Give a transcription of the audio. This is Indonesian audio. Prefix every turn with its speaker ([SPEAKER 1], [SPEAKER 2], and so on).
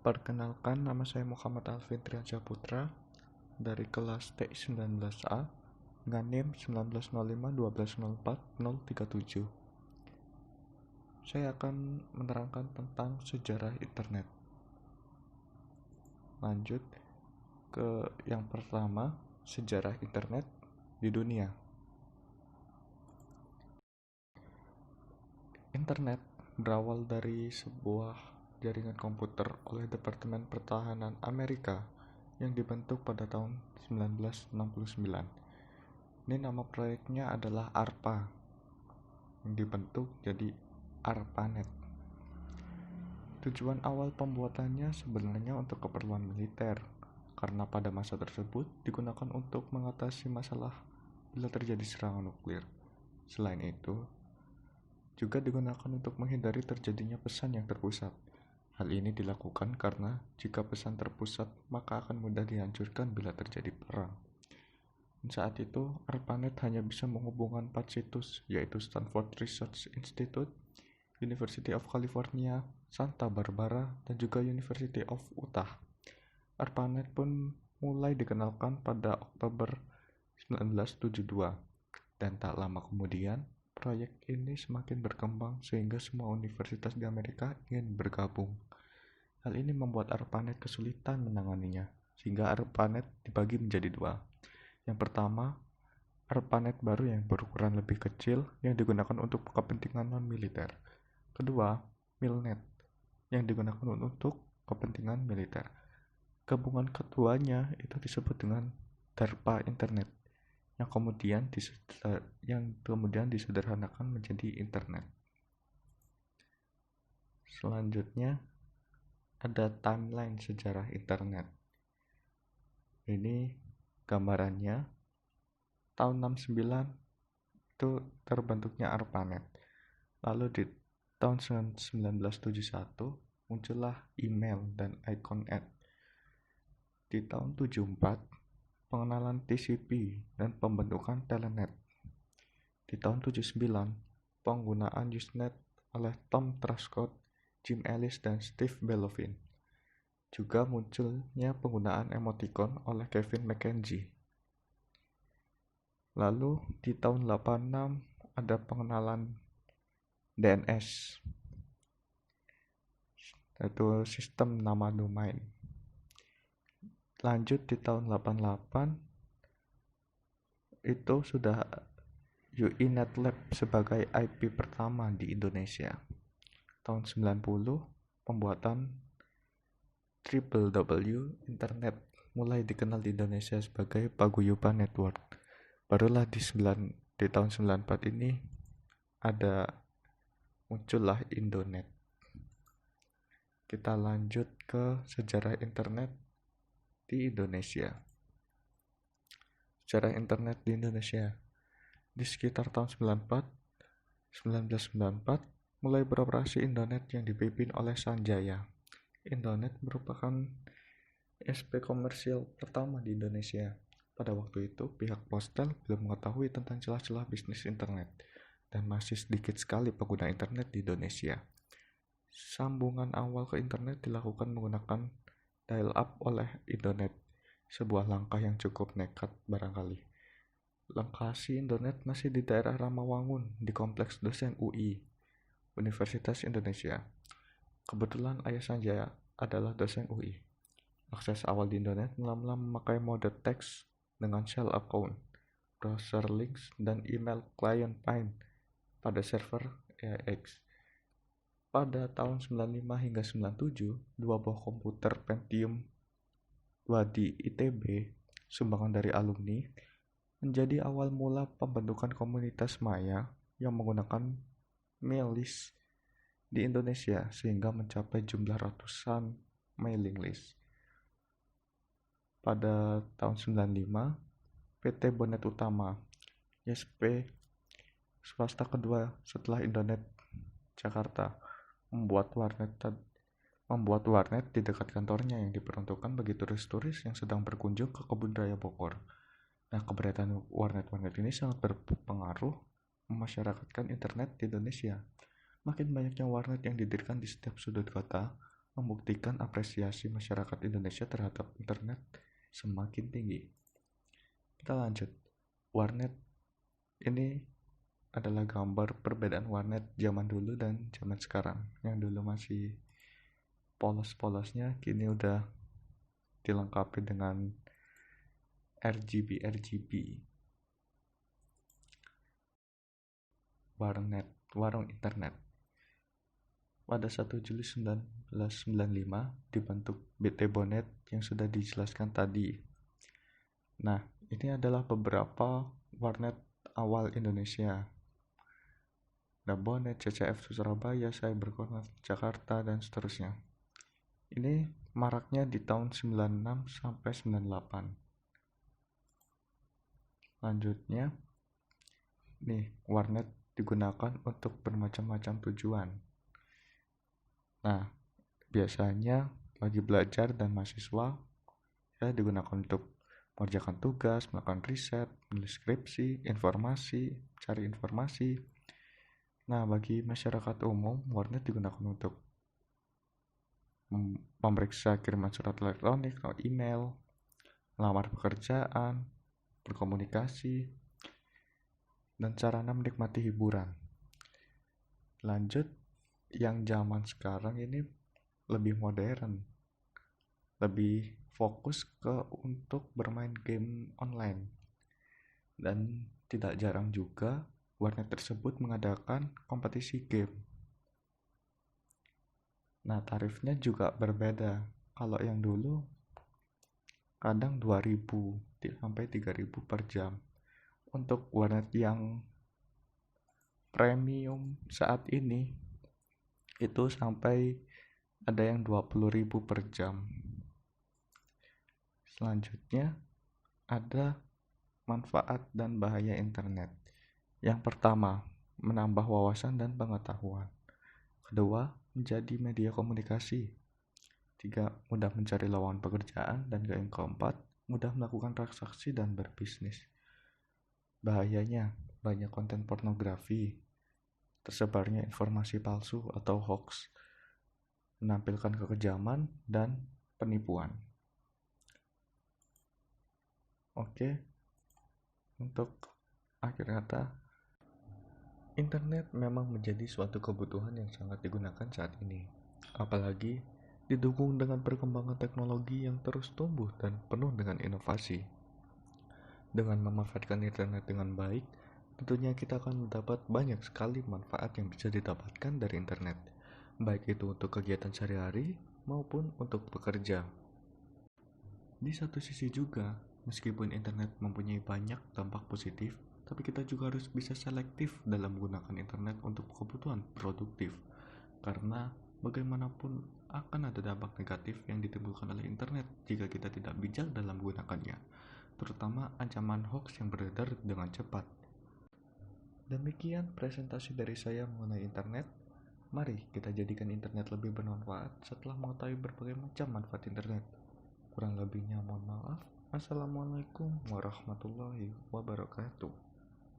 [SPEAKER 1] Perkenalkan, nama saya Muhammad Alvin Triansyah Putra dari kelas TI 19A dengan NIM 1905 1204037. Saya akan menerangkan tentang sejarah internet. Lanjut ke yang pertama, sejarah internet di dunia. Internet berawal dari sebuah jaringan komputer oleh Departemen Pertahanan Amerika yang dibentuk pada tahun 1969. Ini nama proyeknya adalah ARPA, yang dibentuk jadi ARPANET. Tujuan awal pembuatannya sebenarnya untuk keperluan militer, karena pada masa tersebut digunakan untuk mengatasi masalah bila terjadi serangan nuklir. Selain itu, juga digunakan untuk menghindari terjadinya pesan yang terpusat. Hal ini dilakukan karena jika pesan terpusat, maka akan mudah dihancurkan bila terjadi perang. Saat itu, ARPANET hanya bisa menghubungkan 4 situs, yaitu Stanford Research Institute, University of California, Santa Barbara, dan juga University of Utah. ARPANET pun mulai dikenalkan pada Oktober 1972, dan tak lama kemudian, proyek ini semakin berkembang sehingga semua universitas di Amerika ingin bergabung. Hal ini membuat ARPANET kesulitan menanganinya, sehingga ARPANET dibagi menjadi dua. Yang pertama, ARPANET baru yang berukuran lebih kecil yang digunakan untuk kepentingan non-militer. Kedua, MILNET yang digunakan untuk kepentingan militer. Gabungan keduanya itu disebut dengan DARPA Internet yang kemudian disederhanakan menjadi internet. Selanjutnya ada timeline sejarah internet. Ini gambarannya tahun 69 itu terbentuknya ARPANET. Lalu di tahun 1971 muncullah email dan icon ad. Di tahun 74 pengenalan TCP dan pembentukan Telenet. Di tahun 79, penggunaan Usenet oleh Tom Truscott, Jim Ellis, dan Steve Belovin. Juga munculnya penggunaan emoticon oleh Kevin McKenzie. Lalu di tahun 86 ada pengenalan DNS, yaitu sistem nama domain. Lanjut di tahun 88 itu sudah UINet Lab sebagai IP pertama di Indonesia. Tahun 90 pembuatan www internet mulai dikenal di Indonesia sebagai Paguyuban Network. Barulah di tahun 94 ini muncullah Indonet. Kita lanjut ke sejarah internet di Indonesia. Sejarah internet di Indonesia. Di sekitar tahun 1994 mulai beroperasi Indonet yang dipimpin oleh Sanjaya. Indonet merupakan SP komersial pertama di Indonesia. Pada waktu itu, pihak Postel belum mengetahui tentang celah-celah bisnis internet, dan masih sedikit sekali pengguna internet di Indonesia. Sambungan awal ke internet dilakukan menggunakan dial-up oleh Indonet, sebuah langkah yang cukup nekat barangkali. Lokasi Indonet masih di daerah Ramawangun di kompleks dosen UI, Universitas Indonesia. Kebetulan ayah Sanjaya adalah dosen UI. Akses awal di Indonet mula-mula memakai mode teks dengan shell account, browser links, dan email client Pine pada server AIX. Pada tahun 95 hingga 97, dua buah komputer Pentium 2 di ITB, sumbangan dari alumni, menjadi awal mula pembentukan komunitas maya yang menggunakan mail list di Indonesia sehingga mencapai jumlah ratusan mailing list. Pada tahun 95, PT Bonet Utama, YSP swasta kedua setelah Indonet Jakarta, membuat warnet di dekat kantornya yang diperuntukkan bagi turis-turis yang sedang berkunjung ke Kebun Raya Bogor. Nah, keberadaan warnet-warnet ini sangat berpengaruh memasyarakatkan internet di Indonesia. Makin banyaknya warnet yang didirikan di setiap sudut kota, membuktikan apresiasi masyarakat Indonesia terhadap internet semakin tinggi. Kita lanjut. Warnet ini adalah gambar perbedaan warnet zaman dulu dan zaman sekarang. Yang dulu masih polos-polosnya, kini udah dilengkapi dengan RGB. Warung internet. Pada 1 Juli 1995 dibentuk BT Bonet yang sudah dijelaskan tadi. Nah, ini adalah beberapa warnet awal Indonesia. Ada Bonet, CCF Surabaya, Cyberconnect Jakarta, dan seterusnya. Ini maraknya di tahun 96 sampai 98. Lanjutnya, nih, warnet digunakan untuk bermacam-macam tujuan. Nah, biasanya bagi belajar dan mahasiswa ya digunakan untuk mengerjakan tugas, melakukan riset, menulis skripsi, cari informasi. Nah, bagi masyarakat umum, warnet digunakan untuk memeriksa kiriman surat elektronik atau email, melamar pekerjaan, berkomunikasi, dan sarana menikmati hiburan. Lanjut, yang zaman sekarang ini lebih modern, lebih fokus untuk bermain game online. Dan tidak jarang juga warnet tersebut mengadakan kompetisi game. Nah, tarifnya juga berbeda. Kalau yang dulu kadang 2.000 sampai 3.000 per jam. Untuk warnet yang premium saat ini itu sampai ada yang 20.000 per jam. Selanjutnya ada manfaat dan bahaya internet. Yang pertama, menambah wawasan dan pengetahuan. Kedua, menjadi media komunikasi. Tiga, mudah mencari lawangan pekerjaan. Dan yang keempat, mudah melakukan transaksi dan berbisnis. Bahayanya, banyak konten pornografi, tersebarnya informasi palsu atau hoax, menampilkan kekejaman dan penipuan. Oke, untuk akhir kata, internet memang menjadi suatu kebutuhan yang sangat digunakan saat ini. Apalagi didukung dengan perkembangan teknologi yang terus tumbuh dan penuh dengan inovasi. Dengan memanfaatkan internet dengan baik, tentunya kita akan mendapat banyak sekali manfaat yang bisa didapatkan dari internet, baik itu untuk kegiatan sehari-hari maupun untuk bekerja. Di satu sisi juga, meskipun internet mempunyai banyak dampak positif, tapi kita juga harus bisa selektif dalam menggunakan internet untuk kebutuhan produktif. Karena bagaimanapun akan ada dampak negatif yang ditimbulkan oleh internet jika kita tidak bijak dalam menggunakannya, terutama ancaman hoax yang beredar dengan cepat. Demikian presentasi dari saya mengenai internet. Mari kita jadikan internet lebih bermanfaat setelah mengetahui berbagai macam manfaat internet. Kurang lebihnya mohon maaf. Assalamualaikum warahmatullahi wabarakatuh.